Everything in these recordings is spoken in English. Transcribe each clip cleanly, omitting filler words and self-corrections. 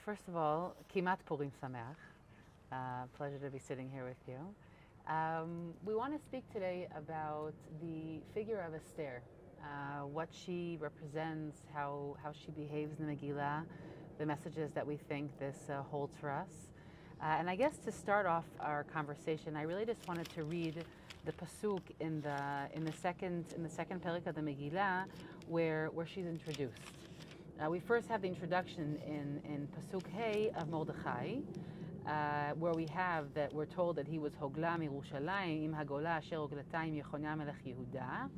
first of all, Kimat Purim Sameach. Pleasure to be sitting here with you. We want to speak today about the figure of Esther, what she represents, how she behaves in the Megillah, the messages that we think this holds for us. And I guess to start off our conversation, I really just wanted to read the pasuk in the second perik of the Megillah, where she's introduced. We first have the introduction in pasuk Hey of Mordechai, where we have that we're told that he was Hogla Mirushalayim im Hagola asher Hoglatayim Yechonya melech Yehuda,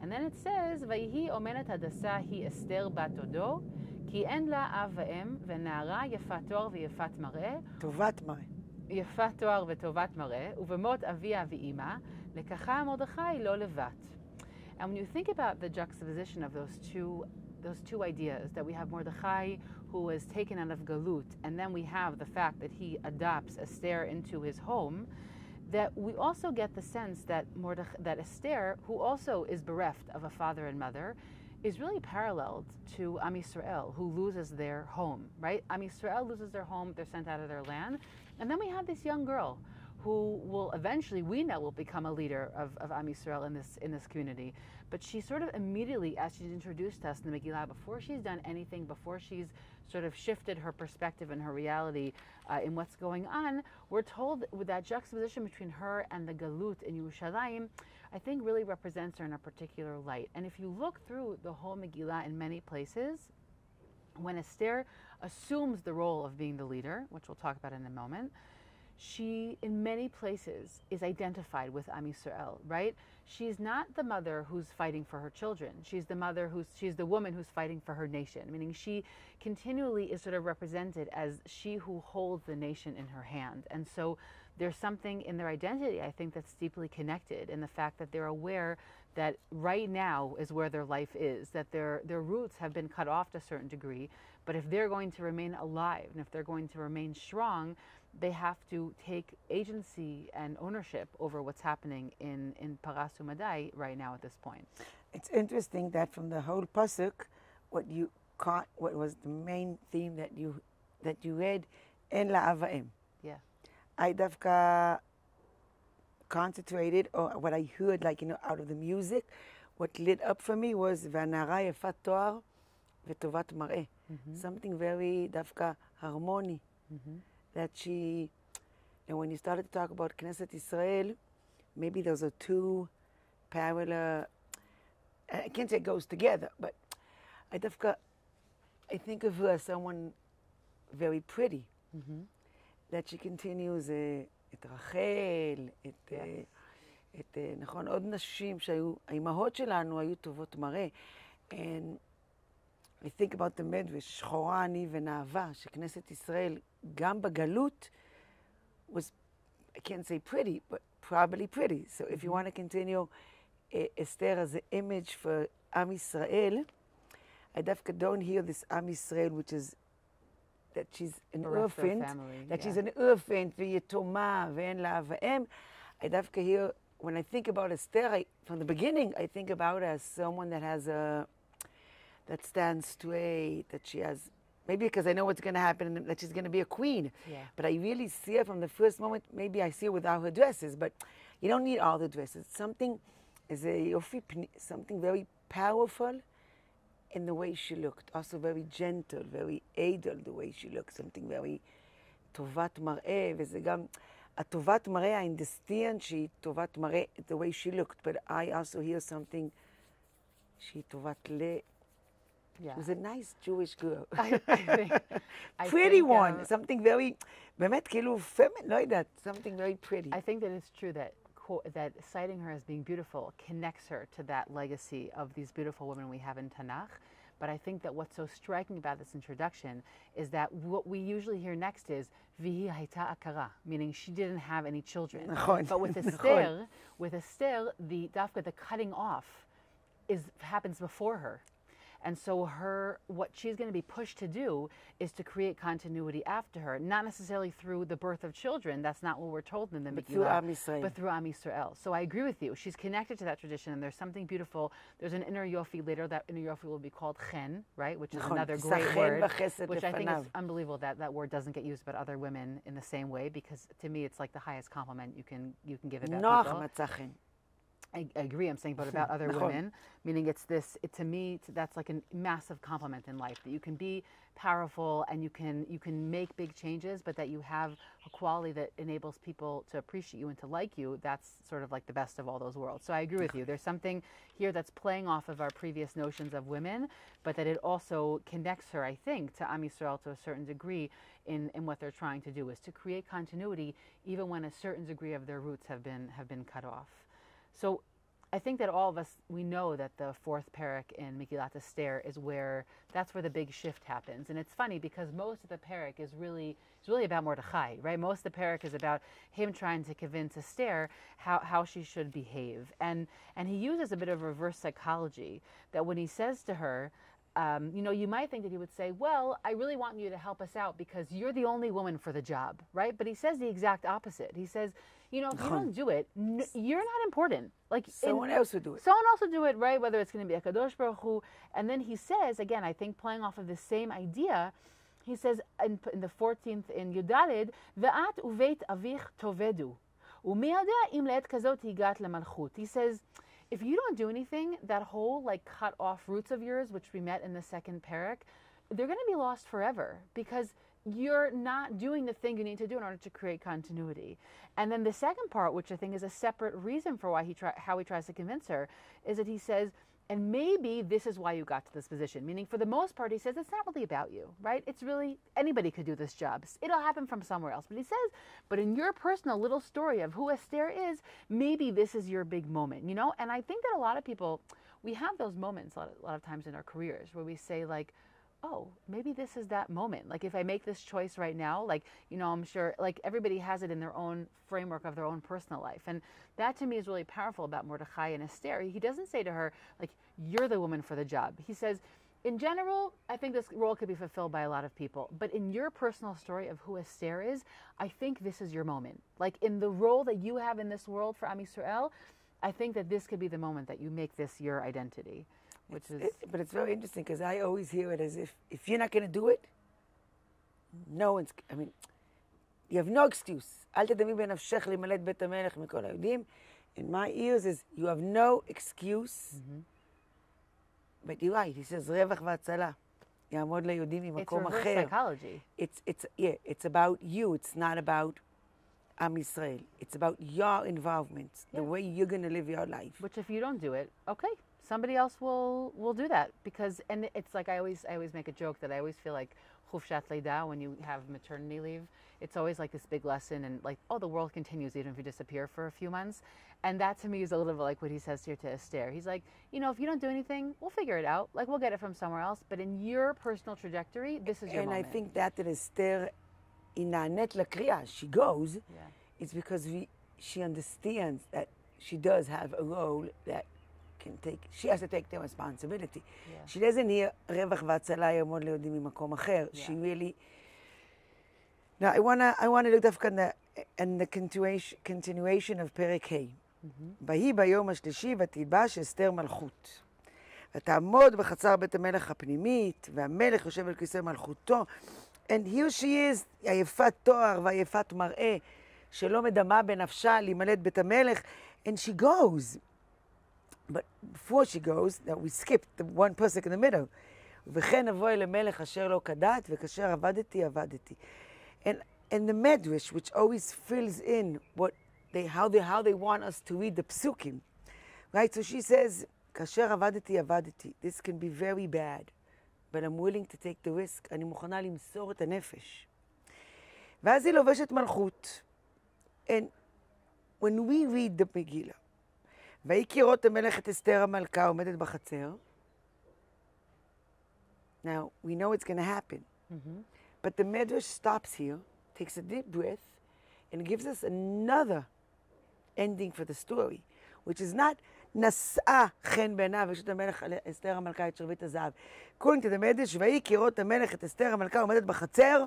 and then it says Vayhi omenet hadasa hi Esther bat Odo כי אין לה אב ואם, ונערה יפת תואר ויפת מראה. טובת מראה. יפת תואר וטובת מראה, ובמות אביה ואימא, לקחה מרדכי לא לבת. And when you think about the juxtaposition of those two ideas, that we have Mordechai who was taken out of Galut, and then we have the fact that he adopts Esther into his home, that we also get the sense that Esther, who also is bereft of a father and mother, is really paralleled to Am Yisrael, who loses their home, right? Am Yisrael loses their home, they're sent out of their land. And then we have this young girl who will eventually, we know, will become a leader of Am Yisrael in this community. But she sort of immediately, as she's introduced to us in the Megillah, before she's done anything, before she's sort of shifted her perspective and her reality in what's going on, we're told with that juxtaposition between her and the Galut in Yerushalayim, I think really represents her in a particular light. And if you look through the whole Megillah in many places, when Esther assumes the role of being the leader, which we'll talk about in a moment, she, in many places, is identified with Am Yisrael, right? She's not the mother who's fighting for her children. She's the woman who's fighting for her nation, meaning she continually is sort of represented as she who holds the nation in her hand. And so there's something in their identity, I think, that's deeply connected in the fact that they're aware that right now is where their life is, that their roots have been cut off to a certain degree, but if they're going to remain alive and if they're going to remain strong, they have to take agency and ownership over what's happening in Paras U'Madai right now at this point. It's interesting that from the whole pasuk, what you caught, what was the main theme that you read, En la av va'em. Yeah. I dafka concentrated, or what I heard, like, out of the music, what lit up for me was V'anara yefat toar v'tovat mar'eh. Something very dafka harmony. That she, and when you started to talk about Knesset Israel, maybe those are two parallel, I can't say it goes together, but I think of her as someone very pretty. That she continues את רחל, נכון, עוד נשים שהיו, האימהות שלנו היו טובות מראה. And I think about the Medrash, שחורה אני ונאווה, שכנסת ישראל, גם בגלות, was, I can't say pretty, but probably pretty. So if you want to continue Esther as an image for Am Yisrael, I dafka don't hear this Am Yisrael, which is that she's an orphan, she's an orphan, ויתומה, ואין לה אב ואם. I dafka hear, when I think about Esther, from the beginning, I think about her as someone that has that stands straight, that she has, maybe because I know what's going to happen, and that she's going to be a queen. Yeah. But I really see her from the first moment. Maybe I see her without her dresses, but you don't need all the dresses. Something very powerful in the way she looked. Also very gentle, very idle the way she looked. Something very טובת מראה, וזה גם, הטובת מראה, I understand שהיא טובת מראה, the way she looked, but I also hear something, שהיא טובת ל... Yeah. It was a nice Jewish girl. I pretty think, one. Something very, באמת כאילו feminine, לא יודעת, something very pretty. I think that it's true that citing her as being beautiful connects her to that legacy of these beautiful women we have in Tanakh. But I think that what's so striking about this introduction is that what we usually hear next is Vihi hayta akara, meaning she didn't have any children. But with Esther, the cutting off happens before her. And so what she's going to be pushed to do is to create continuity after her, not necessarily through the birth of children. That's not what we're told in the Megillah. through Am Yisrael. But through Am Yisrael. So I agree with you. She's connected to that tradition, and there's something beautiful. There's an inner Yofi later. That inner Yofi will be called Chen, right? Which is another great word, which I think is unbelievable that word doesn't get used about other women in the same way, because to me it's like the highest compliment you can give about people. I agree. I'm saying, but about other women, meaning to me, that's like a massive compliment in life, that you can be powerful and you can make big changes, but that you have a quality that enables people to appreciate you and to like you. That's sort of like the best of all those worlds. So I agree with you. There's something here that's playing off of our previous notions of women, but that it also connects her, I think, to Am Yisrael to a certain degree in what they're trying to do, is to create continuity even when a certain degree of their roots have been cut off. So I think that all of us, we know that the fourth parak in Megillat Esther that's where the big shift happens. And it's funny because most of the parak is really about Mordechai, right? Most of the parak is about him trying to convince Esther how she should behave. And he uses a bit of reverse psychology, that when he says to her, you might think that he would say, well, I really want you to help us out because you're the only woman for the job, right? But he says the exact opposite. He says, if you don't do it, you're not important. Like someone else would do it. Someone else would do it, right? Whether it's going to be a Kadosh Baruch Hu. And then he says, again, I think playing off of the same idea, he says in the 14th in Yudalid, Ve'at uveit avich tovedu. U'miyadeh im le'et kazot higat lemalchut. He says, if you don't do anything, that whole like cut off roots of yours, which we met in the second parak, they're going to be lost forever because you're not doing the thing you need to do in order to create continuity. And then the second part, which I think is a separate reason for how he tries to convince her, is that he says, and maybe this is why you got to this position. Meaning, for the most part, he says, it's not really about you, right? It's really, anybody could do this job. It'll happen from somewhere else. But he says, but in your personal little story of who Esther is, maybe this is your big moment, And I think that a lot of people, we have those moments a lot of times in our careers where we say like, oh, maybe this is that moment. Like if I make this choice right now, like, I'm sure like everybody has it in their own framework of their own personal life. And that to me is really powerful about Mordechai and Esther. He doesn't say to her, like, you're the woman for the job. He says, in general, I think this role could be fulfilled by a lot of people. But in your personal story of who Esther is, I think this is your moment. Like in the role that you have in this world for Am Yisrael, I think that this could be the moment that you make this your identity. But it's very interesting because I always hear it as if you're not going to do it, you have no excuse. אל תדמי בנפשך למלא את בית המלך מכל היהודים. In my ears is, you have no excuse. But you're right, he says, רווח והצלה. יעמוד ליהודים ממקום אחר. It's reverse psychology. It's about you. It's not about Am Yisrael. It's about your involvement, the way you're going to live your life. Which if you don't do it, okay. Somebody else will do that and it's like I always make a joke that I always feel like chufshat leida, when you have maternity leave, it's always like this big lesson and like, oh, the world continues even if you disappear for a few months. And that to me is a little bit like what he says here to Esther. He's like, if you don't do anything, we'll figure it out. Like we'll get it from somewhere else. But in your personal trajectory, this is your moment. And I think that Esther, in na'anet lakriya, she goes, it's because she understands that she does have a role that she has to take the responsibility. She doesn't hear רווח והצלה יעמוד ליהודים ממקום אחר. She really... Now, I want to look דווקא in the continuation of פרק ה'. ויהי ביום השלישי ותלבש אסתר מלכות. ותעמוד בחצר בית המלך הפנימית, והמלך יושב על כיסא מלכותו. And here she is, היפת תואר והיפת מראה, שלא מדמה בנפשה להימלט בית המלך, and she goes. But before she goes, that we skipped the one pasuk in the middle. וכן אבוא למלך אשר לא כדת, וכאשר עבדתי, עבדתי. And the Medrash, which always fills in how they want us to read the psukim. Right? So she says, כאשר עבדתי, עבדתי. This can be very bad, but I'm willing to take the risk. אני מוכנה למסור את הנפש. ואז היא לובשת מלכות. And when we read the Megillah, ויהי כראות המלך את אסתר המלכה עומדת בחצר. Now, we know it's going to happen. But the Medrash stops here, takes a deep breath, and gives us another ending for the story, which is not נשאה חן בעיניו, ויש את המלך אסתר המלכה את שרביט הזהב. קוראים את המדש, ויהי כראות המלך את אסתר המלכה עומדת בחצר,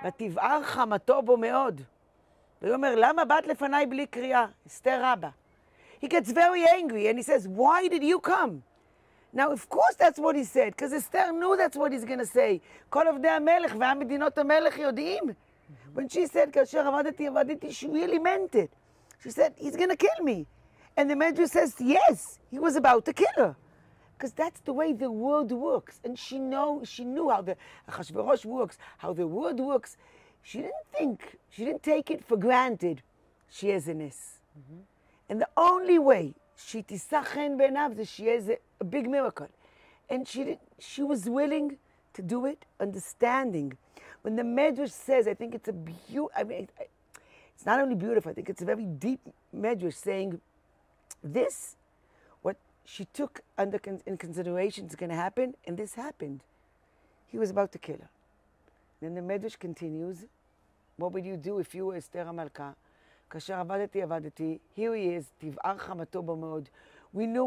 ותבער חמתו בו מאוד. והוא אומר, למה באת לפניי בלי קריאה? אסתר רבה. He gets very angry and he says, why did you come? Now, of course that's what he said, because Esther knew that's what he's going to say. כל עובדי המלך והמדינות המלך יודעים. When she said, כאשר עבדתי, she really meant it. She said, he's going to kill me. And the Medrash says, yes, he was about to kill her. Because that's the way the world works. And she knew how the Achashverosh works, how the world works. She didn't take it for granted. She has a ness. And the only way she תישא חן בעיניו זה she has a big miracle. And she was willing to do it, understanding. When the Medrash says, I think it's a it's not only beautiful, I think it's a very deep Medrash saying, this, what she took in consideration is going to happen, and this happened. He was about to kill her. Then the Medrash continues, what would you do if you were Esther המלכה? כאשר עבדתי, here he is, תבער חמתו בו מאוד. We know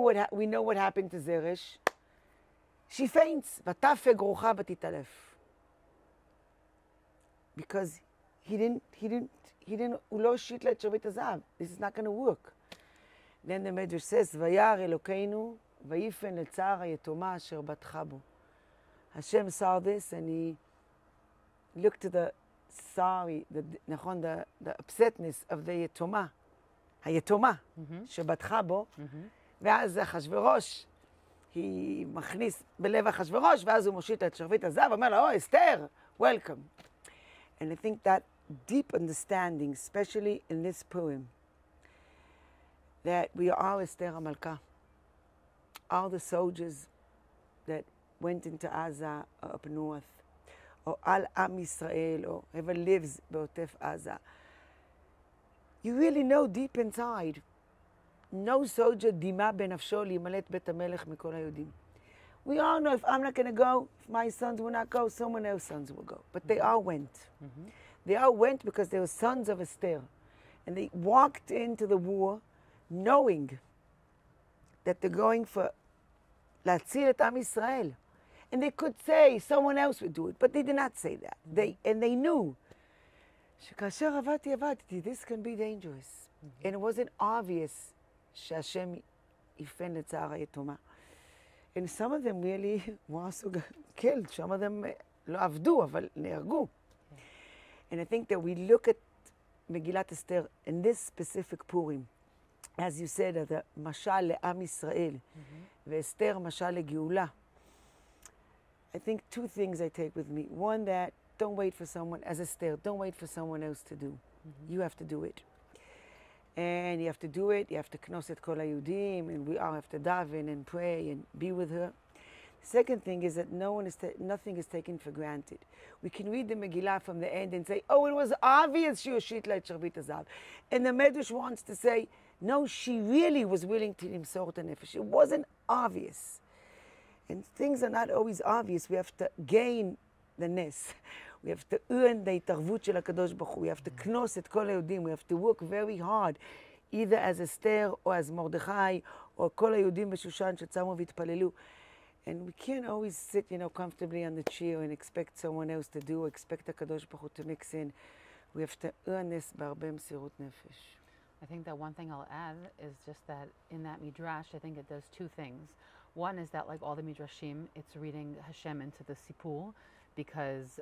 what happened to Zeresh. She faints, ותפג רוחה ותתעלף. Because הוא לא הושיט לה את שרביט הזהב. This is not going to work. Then the Medrash says, וירא אלוקינו, ויפן לצער היתומה אשר בטחה בו. Hashem saw this and he looked to the upsetness of the היתומה, שבטחה בו, ואז אחשוורוש, היא מכניס בלב אחשוורוש, ואז הוא מושיט את שרביט הזהב, אומר לה, אסתר, welcome. And I think that deep understanding, especially in this Purim, that we are Esther HaMalka, all the soldiers that went into Aza up north, or Al Am Yisrael, or whoever lives בעוטף Aza. You really know deep inside, no soldier דימה בנפשו להימלט בית המלך מכל היהודים. We all know if I'm not going to go, if my sons will not go, someone else's sons will go. But they all went. They all went because they were sons of Esther. And they walked into the war knowing that they're going for להציל את עם ישראל. And they could say someone else would do it, but they did not say that. They knew שכאשר עבדתי, this can be dangerous. And it wasn't obvious שהשם יפן לצער היתומה. And some of them really were also killed. Some of them לא עבדו, אבל נהרגו. And I think that we look at Megillat Esther in this specific Purim, as you said, the משל לעם ישראל, ואסתר משל לגאולה. I think two things I take with me. One, that don't wait for someone, as Esther, don't wait for someone else to do. You have to do it. And you have to do it, you have to knos את כל היהודים, and we all have to daven and pray and be with her. The second thing is that nothing is taken for granted. We can read the Megillah from the end and say, oh, it was obvious she הושיט לה את שרביט הזהב. And the Medrash wants to say, no, she really was willing to למסור את הנפש. It wasn't obvious. And things are not always obvious. We have to gain the ness. We have to earn the התערבות של הקדוש ברוך הוא. We have to כנוס את כל היהודים. We have to work very hard, either as Esther or as מרדכי, or כל היהודים בשושן שצמו והתפללו. And we can't always sit, comfortably on the chair and expect someone else to do, expect הקדוש ברוך הוא to mix in. We have to earn this בהרבה מסירות נפש. I think that one thing I'll add is just that in that midrash, I think it does two things. One is that, like all the midrashim, it's reading Hashem into the sipur, because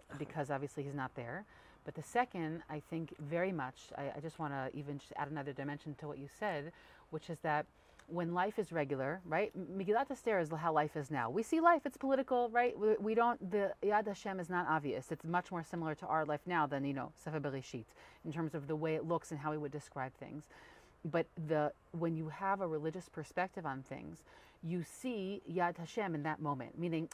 obviously he's not there. But the second, I think very much, I just want to even just add another dimension to what you said, which is that when life is regular, right? Megillat Esther is how life is now. We see life, it's political, right? We don't, the Yad Hashem is not obvious. It's much more similar to our life now than, Sefer Bereshit, in terms of the way it looks and how we would describe things. But when you have a religious perspective on things, you see Yad Hashem in that moment, meaning,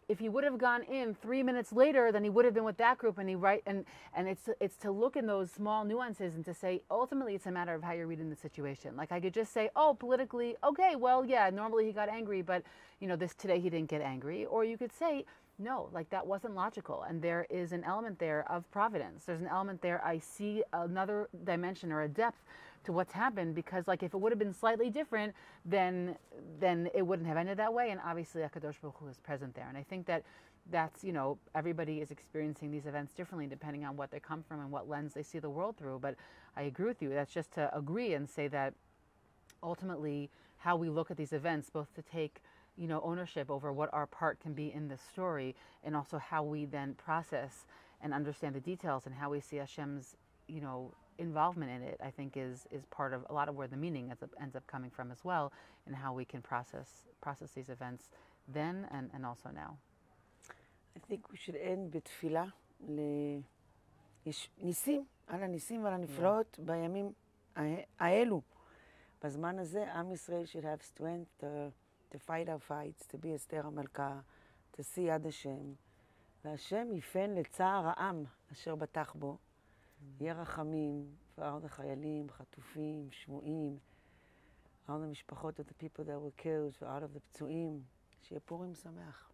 if he would have gone in 3 minutes later, then he would have been with that group, and it's to look in those small nuances and to say, ultimately, it's a matter of how you're reading the situation. Like I could just say, politically, okay, well, yeah, normally he got angry, but today he didn't get angry. Or you could say, no, like that wasn't logical, and there is an element there of providence. There's an element there. I see another dimension or a depth to what's happened, because like if it would have been slightly different, then it wouldn't have ended that way. And obviously, HaKadosh Baruch Hu is present there. And I think that's, you know, everybody is experiencing these events differently depending on what they come from and what lens they see the world through. But I agree with you. That's just to agree and say that ultimately how we look at these events, both to take, you know, ownership over what our part can be in this story, and also how we then process and understand the details and how we see Hashem's, you know, involvement in it, I think is part of a lot of where the meaning ends up coming from as well, and how we can process these events then and also now. I think we should end בתפילה לניסים, על הניסים ועל הנפלאות בימים האלו. בזמן הזה עם ישראל should have strength to fight our fights, to be אסתר המלכה, to see יד השם. והשם יפן לצער העם אשר בטח בו. יהיה רחמים ועוד החיילים, חטופים, שבויים, all the משפחות of the people that were killed, ועוד of the פצועים. שיהיה פורים שמח.